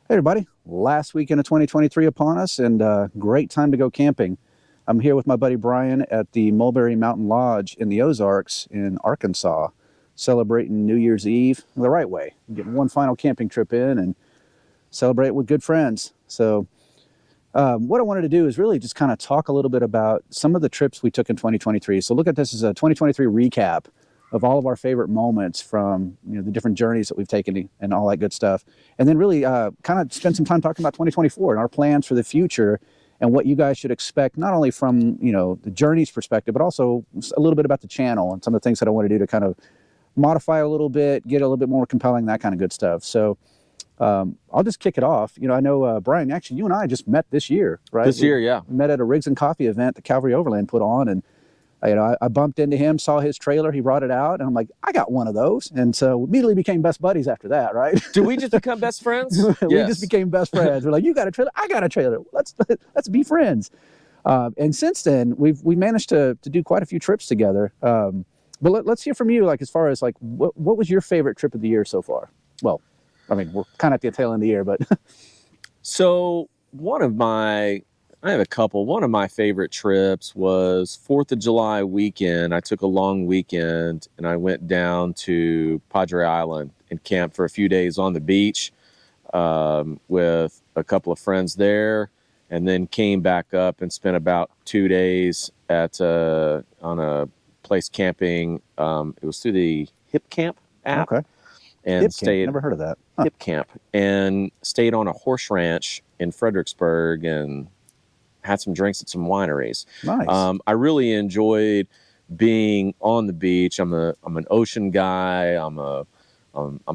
Hey everybody, last weekend of 2023 upon us, and great time to go camping. I'm here with my buddy Brian at the Mulberry Mountain Lodge in the Ozarks in Arkansas, celebrating New Year's Eve the right way. Getting one final camping trip in and celebrate with good friends. So what I wanted to do is really just kind of talk a little bit about some of the trips we took in 2023. So look at this as a 2023 recap of all of our favorite moments from the different journeys that we've taken and all that good stuff. And then really kind of spend some time talking about 2024 and our plans for the future and what you guys should expect, not only from the journeys perspective, but also a little bit about the channel and some of the things that I want to do to kind of modify a little bit, get a little bit more compelling, that kind of good stuff. So I'll just kick it off. I know, Brian, actually, you and I just met this year, right? This year, yeah. We met at a Rigs and Coffee event that Calvary Overland put on, and I bumped into him, saw his trailer, he brought it out, and I'm like, I got one of those. And so immediately became best buddies after that, right? Did we just become best friends? We just became best friends. We're like, you got a trailer, I got a trailer. Let's be friends. And since then, we managed to do quite a few trips together. But let's hear from you, like as far as like what was your favorite trip of the year so far? Well, I mean, we're kind of at the tail end of the year, but So I have a couple. One of my favorite trips was 4th of July weekend. I took a long weekend and I went down to Padre Island and camped for a few days on the beach with a couple of friends there, and then came back up and spent about 2 days on a place camping. It was through the Hip Camp app. okay. And Hip stayed Camp. Never heard of that. Huh. Hip Camp, and stayed on a horse ranch in Fredericksburg and had some drinks at some wineries. Nice. I really enjoyed being on the beach. I'm an ocean guy. I'm a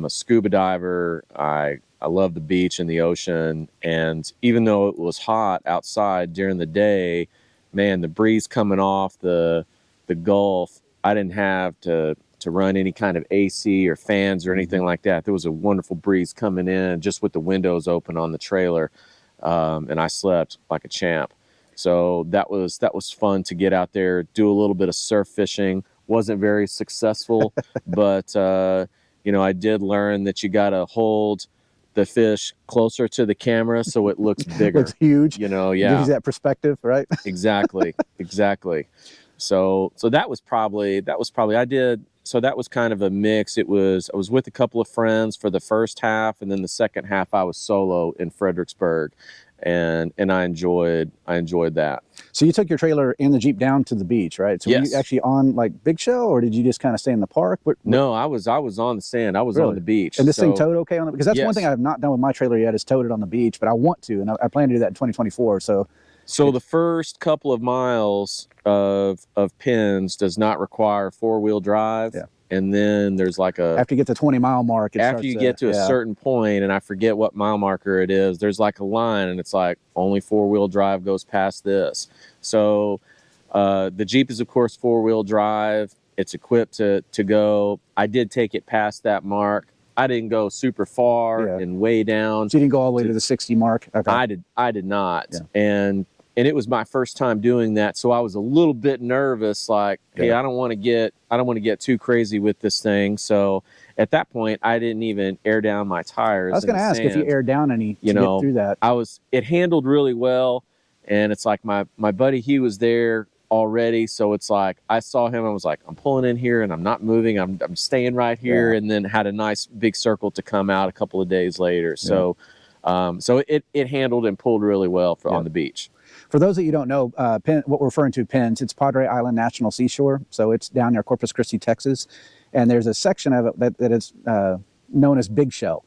scuba diver. I love the beach and the ocean. And even though it was hot outside during the day, man, the breeze coming off the Gulf, I didn't have to run any kind of AC or fans or anything like that. There was a wonderful breeze coming in just with the windows open on the trailer. And I slept like a champ. So that was fun to get out there, do a little bit of surf fishing. Wasn't very successful, but I did learn that you got to hold the fish closer to the camera so it looks bigger. Looks huge. Yeah. Gives you that perspective, right? Exactly. So that was probably I did. So that was kind of a mix. I was with a couple of friends for the first half, and then the second half I was solo in Fredericksburg, and I enjoyed that. So you took your trailer and the Jeep down to the beach, right? So Yes. were you actually on like Big Show, or did you just kind of stay in the park? No, I was on the sand. I was Really? on the beach. And this thing towed okay on it? Because that's one Yes. thing I have not done with my trailer yet is towed it on the beach, but I want to, and I plan to do that in 2024. So the first couple of miles of pins does not require 4-wheel drive. Yeah. And then there's like after you get the 20-mile mark, after you get to a certain point, and I forget what mile marker it is, there's like a line, and it's like only 4-wheel drive goes past this. So the Jeep is, of course, 4-wheel drive. It's equipped to go. I did take it past that mark. I didn't go super far and way down. So you didn't go all the way to the 60 mark? Okay. I did not. Yeah. And it was my first time doing that, so I was a little bit nervous, like, hey, I don't want to get too crazy with this thing. So at that point, I didn't even air down my tires. I was going to ask if you aired down any to get through that. It handled really well, and it's like my buddy, he was there already, so it's like I saw him, I was like, I'm pulling in here and I'm not moving, I'm staying right here, and then had a nice big circle to come out a couple of days later. So so it handled and pulled really well on the beach. For those that you don't know, what we're referring to, Pins, it's Padre Island National Seashore. So it's down near Corpus Christi, Texas. And there's a section of it that is known as Big Show.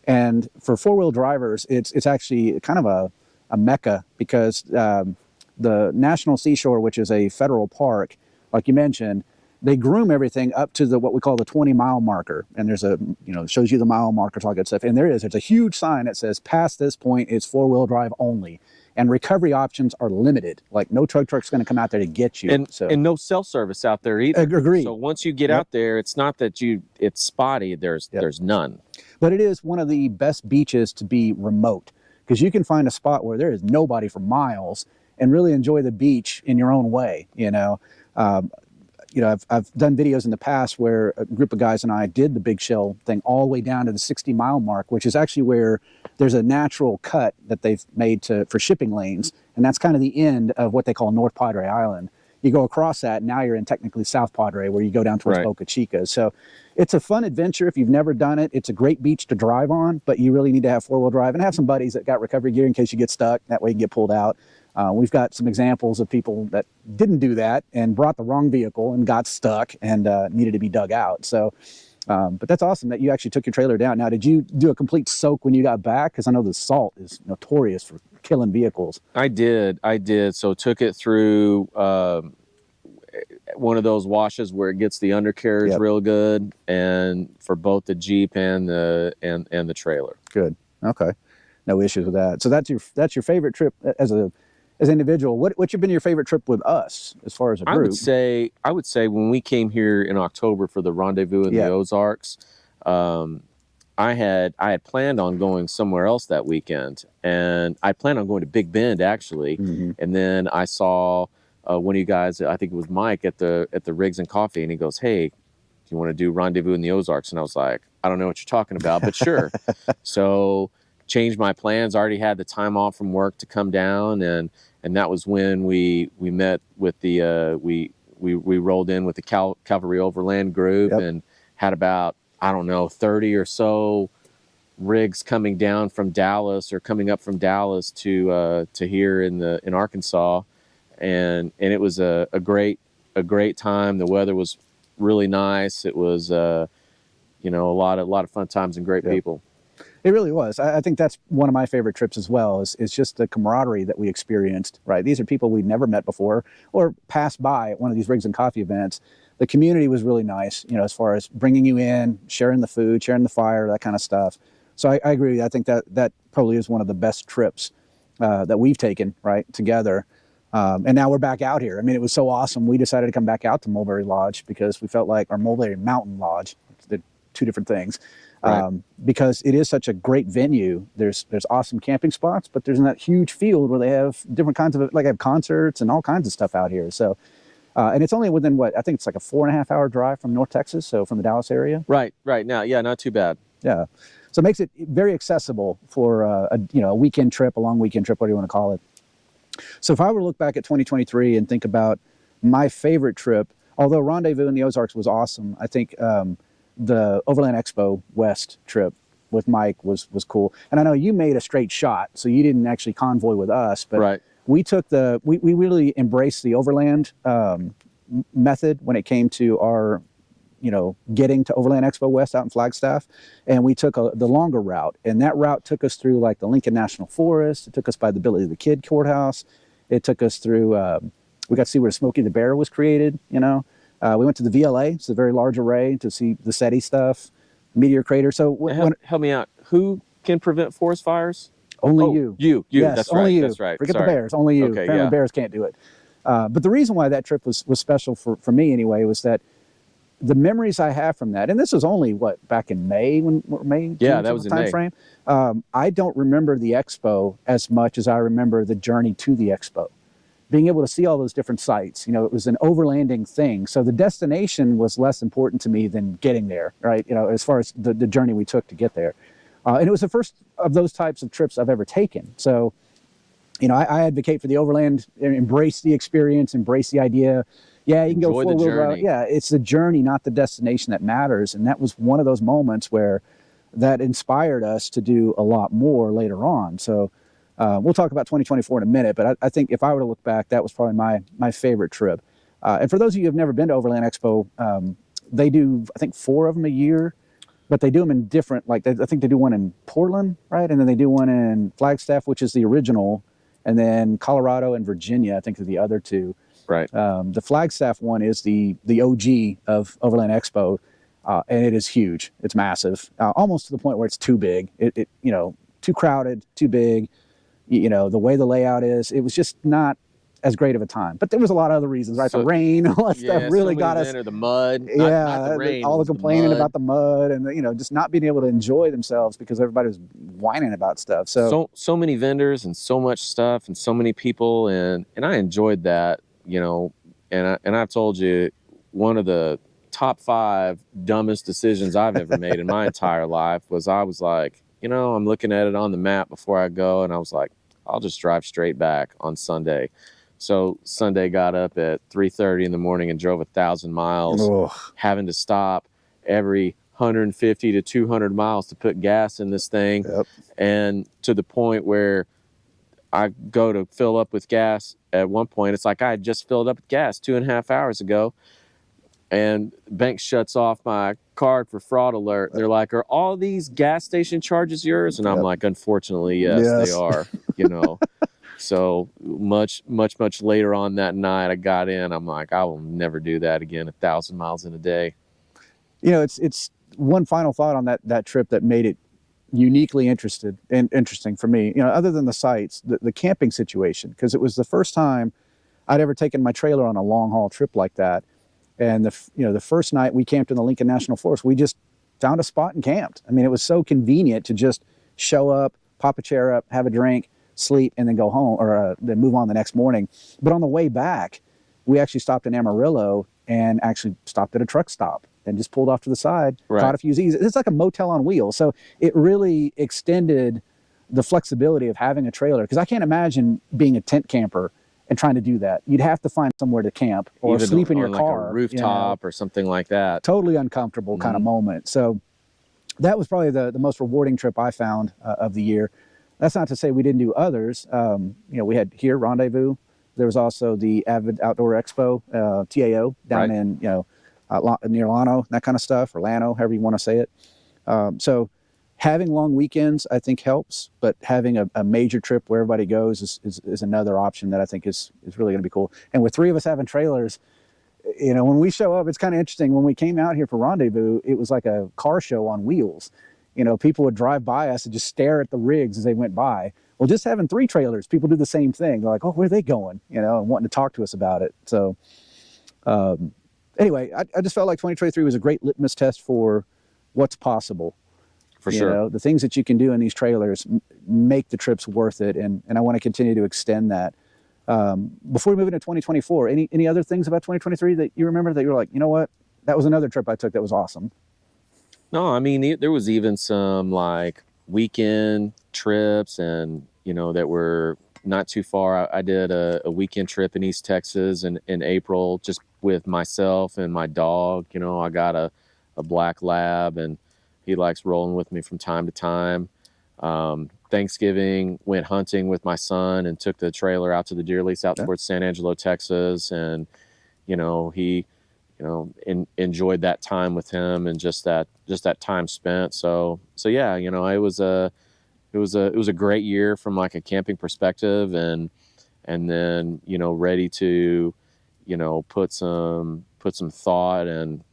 And for 4-wheel drivers, it's actually kind of a mecca, because the National Seashore, which is a federal park, like you mentioned, they groom everything up to what we call the 20-mile marker. And there's it shows you the mile markers, all that good stuff. And there's a huge sign that says, past this point, it's 4-wheel drive only. And recovery options are limited. Like no truck's going to come out there to get you. And no cell service out there either. Agreed. So once you get out there, it's not that it's spotty. There's none. But it is one of the best beaches to be remote, because you can find a spot where there is nobody for miles and really enjoy the beach in your own way. I've done videos in the past where a group of guys and I did the big shell thing all the way down to the 60-mile mark, which is actually where there's a natural cut that they've made for shipping lanes, and that's kind of the end of what they call North Padre Island. You go across that, now you're in technically South Padre, where you go down towards Boca Chica. So it's a fun adventure if you've never done it. It's a great beach to drive on, but you really need to have four-wheel drive and have some buddies that got recovery gear in case you get stuck. That way you can get pulled out. We've got some examples of people that didn't do that and brought the wrong vehicle and got stuck and needed to be dug out. So, but that's awesome that you actually took your trailer down. Now, did you do a complete soak when you got back? Because I know the salt is notorious for killing vehicles. I did. So took it through one of those washes where it gets the undercarriage real good, and for both the Jeep and the trailer. Good. Okay. No issues with that. So that's your favorite trip as an individual. What's been your favorite trip with us as far as a group? I would say when we came here in October for the rendezvous in the Ozarks, I had planned on going somewhere else that weekend, and I planned on going to Big Bend actually, and then I saw one of you guys, I think it was Mike, at the Rigs and Coffee, and he goes, "Hey, do you want to do rendezvous in the Ozarks?" And I was like, "I don't know what you're talking about, but sure." So changed my plans. I already had the time off from work to come down, and that was when we met with the we rolled in with the Cavalry Overland group and had about, I don't know, 30 or so rigs coming down from Dallas or coming up from Dallas to here in Arkansas, and it was a great time. The weather was really nice. It was a lot of fun times and great people. It really was. I think that's one of my favorite trips as well, is just the camaraderie that we experienced, right? These are people we'd never met before or passed by at one of these Rigs and Coffee events. The community was really nice, as far as bringing you in, sharing the food, sharing the fire, that kind of stuff. So I agree with you. I think that probably is one of the best trips that we've taken, right, together. And now we're back out here. I mean, it was so awesome. We decided to come back out to Mulberry Lodge because we felt like, our Mulberry Mountain Lodge, the two different things. Because it is such a great venue. There's awesome camping spots, but there's that huge field where they have different kinds of, have concerts and all kinds of stuff out here. So, and it's only within I think it's like a 4.5-hour drive from North Texas. So from the Dallas area. Right. Now, yeah, not too bad. Yeah. So it makes it very accessible for a weekend trip, a long weekend trip, whatever you want to call it. So if I were to look back at 2023 and think about my favorite trip, although Rendezvous in the Ozarks was awesome, I think, the Overland Expo West trip with Mike was cool. And I know you made a straight shot, so you didn't actually convoy with us, but we took we really embraced the Overland method when it came to our, getting to Overland Expo West out in Flagstaff. And we took the longer route, and that route took us through like the Lincoln National Forest. It took us by the Billy the Kid Courthouse. It took us through, we got to see where Smokey the Bear was created, we went to the VLA, it's a very large array, to see the SETI stuff, Meteor Crater. So help me out. Who can prevent forest fires? Only you. You. Yes, that's only right. you. That's right. Forget the bears. Only you. Okay, Apparently bears can't do it. But the reason why that trip was special for me anyway was that the memories I have from that, and this was only back in May, that was in May. Frame. I don't remember the expo as much as I remember the journey to the expo. Being able to see all those different sites, it was an overlanding thing. So the destination was less important to me than getting there, right? As far as the journey we took to get there. And it was the first of those types of trips I've ever taken. So, I advocate for the overland, embrace the experience, embrace the idea. Yeah, you can go four-wheel drive. Yeah, it's the journey, not the destination, that matters. And that was one of those moments where that inspired us to do a lot more later on. So, we'll talk about 2024 in a minute, but I think if I were to look back, that was probably my favorite trip. And for those of you who have never been to Overland Expo, they do, I think, 4 of them a year, but they do them in different, I think they do one in Portland, right? And then they do one in Flagstaff, which is the original, and then Colorado and Virginia, I think, are the other 2. Right. The Flagstaff one is the OG of Overland Expo, and it is huge. It's massive, almost to the point where it's too big. It too crowded, too big. The way the layout is, it was just not as great of a time. But there was a lot of other reasons, right? So, the rain, all that stuff really got us. Or the mud. Not the rain. All the complaining about the mud, and just not being able to enjoy themselves because everybody was whining about stuff. So many vendors and so much stuff and so many people, and I enjoyed that, and I've told you, one of the top 5 dumbest decisions I've ever made in my entire life was I was like, I'm looking at it on the map before I go, and I was like, I'll just drive straight back on Sunday. So Sunday got up at 3:30 in the morning and drove 1,000 miles, Ugh. having to stop every 150 to 200 miles to put gas in this thing. Yep. And to the point where I go to fill up with gas at one point, it's like I had just filled up with gas 2.5 hours ago, and bank shuts off my card for fraud alert. They're like, are all these gas station charges yours? And I'm Yep. like, unfortunately, yes, they are, So much later on that night, I got in. I'm like, I will never do that again. 1,000 miles in a day. It's one final thought on that trip that made it uniquely interesting for me. Other than the sights, the camping situation, because it was the first time I'd ever taken my trailer on a long haul trip like that. And the first night we camped in the Lincoln National Forest, we just found a spot and camped. I mean, it was so convenient to just show up, pop a chair up, have a drink, sleep, and then go home, or then move on the next morning. But on the way back, we actually stopped in Amarillo and actually stopped at a truck stop and just pulled off to the side, Right. caught a few Z's. It's like a motel on wheels. So it really extended the flexibility of having a trailer, because I can't imagine being a tent camper and trying to do that. You'd have to find somewhere to camp or Even sleep in your on like car. a rooftop or something like that. Totally uncomfortable kind of moment. So that was probably the most rewarding trip I found of the year. That's not to say we didn't do others. We had here Rendezvous. There was also the Avid Outdoor Expo, TAO, down Right. in near Llano, that kind of stuff, or Llano, however you want to say it. So having long weekends, I think, helps, but having a major trip where everybody goes is another option that I think is really going to be cool. And with 3 of us having trailers, when we show up, it's kind of interesting. When we came out here for Rendezvous, it was like a car show on wheels. People would drive by us and just stare at the rigs as they went by. Well, just having 3 trailers, people do the same thing. They're like, oh, where are they going? And wanting to talk to us about it. So anyway, I just felt like 2023 was a great litmus test for what's possible. For sure. The things that you can do in these trailers make the trips worth it. And I want to continue to extend that. Before we move into 2024, any other things about 2023 that you remember that you were like, you know what, that was another trip I took that was awesome? No, I mean, there was even some like weekend trips and, that were not too far. I did a weekend trip in East Texas in April, just with myself and my dog. I got a black lab, and he likes rolling with me from time to time. Thanksgiving, went hunting with my son and took the trailer out to the deer lease out towards San Angelo, Texas. And, he, enjoyed that time with him and just that time spent. So yeah, it was a great year from like a camping perspective, and then, ready to, put some thought and,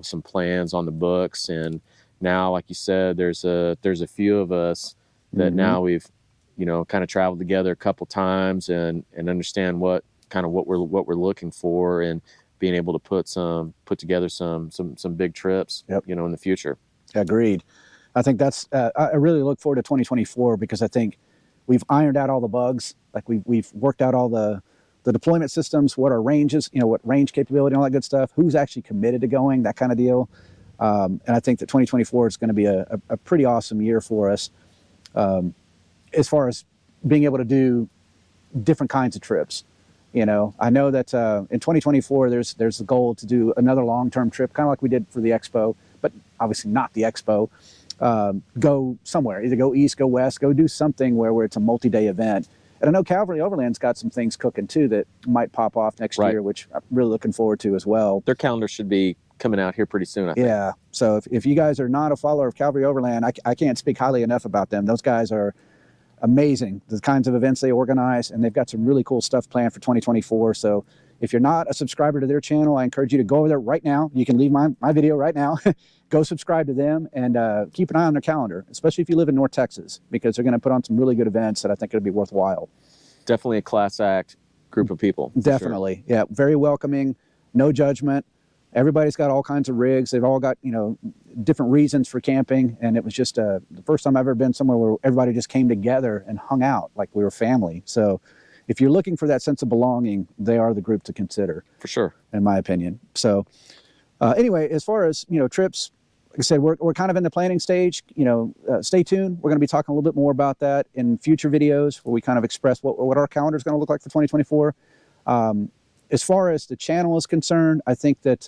some plans on the books. And now, like you said, there's a few of us that now we've, kind of traveled together a couple times and understand what we're looking for, and being able to put together some big trips, in the future. Agreed. I think that's, I really look forward to 2024, because I think we've ironed out all the bugs. Like we've worked out all the deployment systems, what our range is, what range capability and all that good stuff, who's actually committed to going, that kind of deal. And I think that 2024 is going to be a pretty awesome year for us, as far as being able to do different kinds of trips. I know that in 2024, there's the goal to do another long-term trip, kind of like we did for the Expo, but obviously not the Expo. Go somewhere, either go east, go west, go do something where it's a multi-day event. And I know Calvary Overland's got some things cooking too that might pop off next year, which I'm really looking forward to as well. Their calendar should be coming out here pretty soon, I think. Yeah. So if you guys are not a follower of Calvary Overland, I can't speak highly enough about them. Those guys are amazing, the kinds of events they organize, and they've got some really cool stuff planned for 2024. So if you're not a subscriber to their channel, I encourage you to go over there right now. You can leave my video right now. Go subscribe to them, and keep an eye on their calendar, especially if you live in North Texas, because they're going to put on some really good events that I think it'll be worthwhile. Definitely a class act group of people. Definitely. Sure. Yeah. Very welcoming, no judgment. Everybody's got all kinds of rigs. They've all got, different reasons for camping. And it was just the first time I've ever been somewhere where everybody just came together and hung out like we were family. So if you're looking for that sense of belonging, they are the group to consider, For sure. in my opinion. So anyway, as far as, trips, like I said, we're kind of in the planning stage. Stay tuned. We're going to be talking a little bit more about that in future videos where we kind of express what our calendar is going to look like for 2024. As far as the channel is concerned, I think that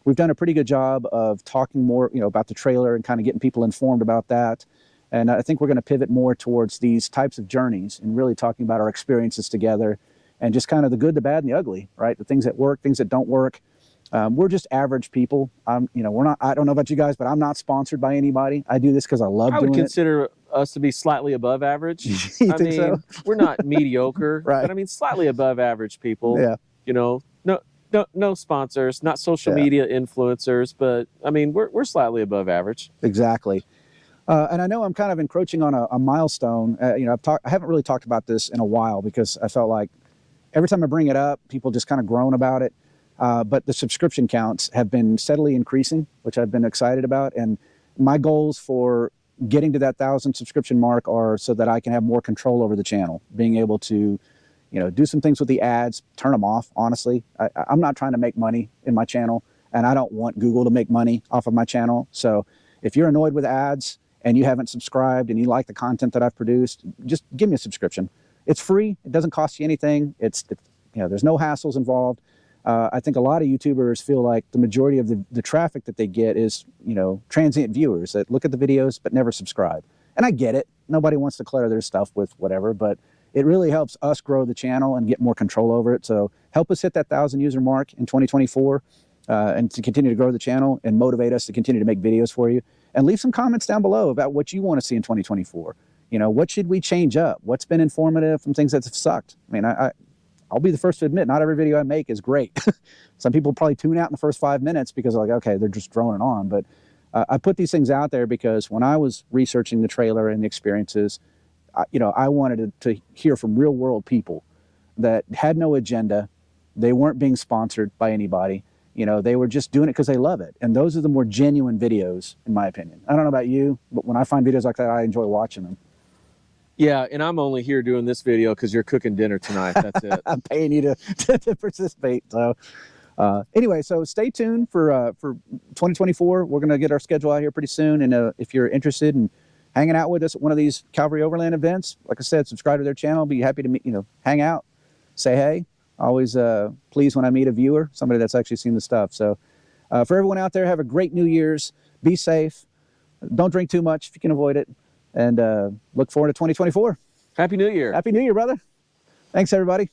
we've done a pretty good job of talking more, about the trailer and kind of getting people informed about that. And I think we're going to pivot more towards these types of journeys and really talking about our experiences together and just kind of the good, the bad, and the ugly, right? The things that work, things that don't work. We're just average people. We're not, I don't know about you guys, but I'm not sponsored by anybody. I do this because I love doing it. I would consider us to be slightly above average. You think so? We're not mediocre, Right. but I mean, slightly above average people. Yeah. No sponsors, not social media influencers, but I mean, we're slightly above average. Exactly. And I know I'm kind of encroaching on a milestone. I haven't really talked about this in a while because I felt like every time I bring it up, people just kind of groan about it. But the subscription counts have been steadily increasing, which I've been excited about. And my goals for getting to that 1,000 subscription mark are so that I can have more control over the channel, being able to, do some things with the ads, turn them off. Honestly, I'm not trying to make money in my channel, and I don't want Google to make money off of my channel. So if you're annoyed with ads and you haven't subscribed and you like the content that I've produced, just give me a subscription. It's free. It doesn't cost you anything. There's no hassles involved. I think a lot of YouTubers feel like the majority of the traffic that they get is, transient viewers that look at the videos but never subscribe. And I get it. Nobody wants to clutter their stuff with whatever, but it really helps us grow the channel and get more control over it. So help us hit that 1,000 user mark in 2024 and to continue to grow the channel and motivate us to continue to make videos for you. And leave some comments down below about what you want to see in 2024. What should we change up? What's been informative from things that have sucked? I mean, I'll be the first to admit, not every video I make is great. Some people probably tune out in the first 5 minutes because they're like, okay, they're just droning on. But I put these things out there because when I was researching the trailer and the experiences, I wanted to hear from real world people that had no agenda. They weren't being sponsored by anybody. They were just doing it because they love it. And those are the more genuine videos, in my opinion. I don't know about you, but when I find videos like that, I enjoy watching them. Yeah, and I'm only here doing this video because you're cooking dinner tonight. That's it. I'm paying you to participate. So anyway, so stay tuned for 2024. We're going to get our schedule out here pretty soon. And if you're interested in hanging out with us at one of these Calvary Overland events, like I said, subscribe to their channel. Be happy to meet, hang out, say hey. Always pleased when I meet a viewer, somebody that's actually seen the stuff. So for everyone out there, have a great New Year's. Be safe. Don't drink too much if you can avoid it. And look forward to 2024. Happy New Year. Happy New Year, brother. Thanks, everybody.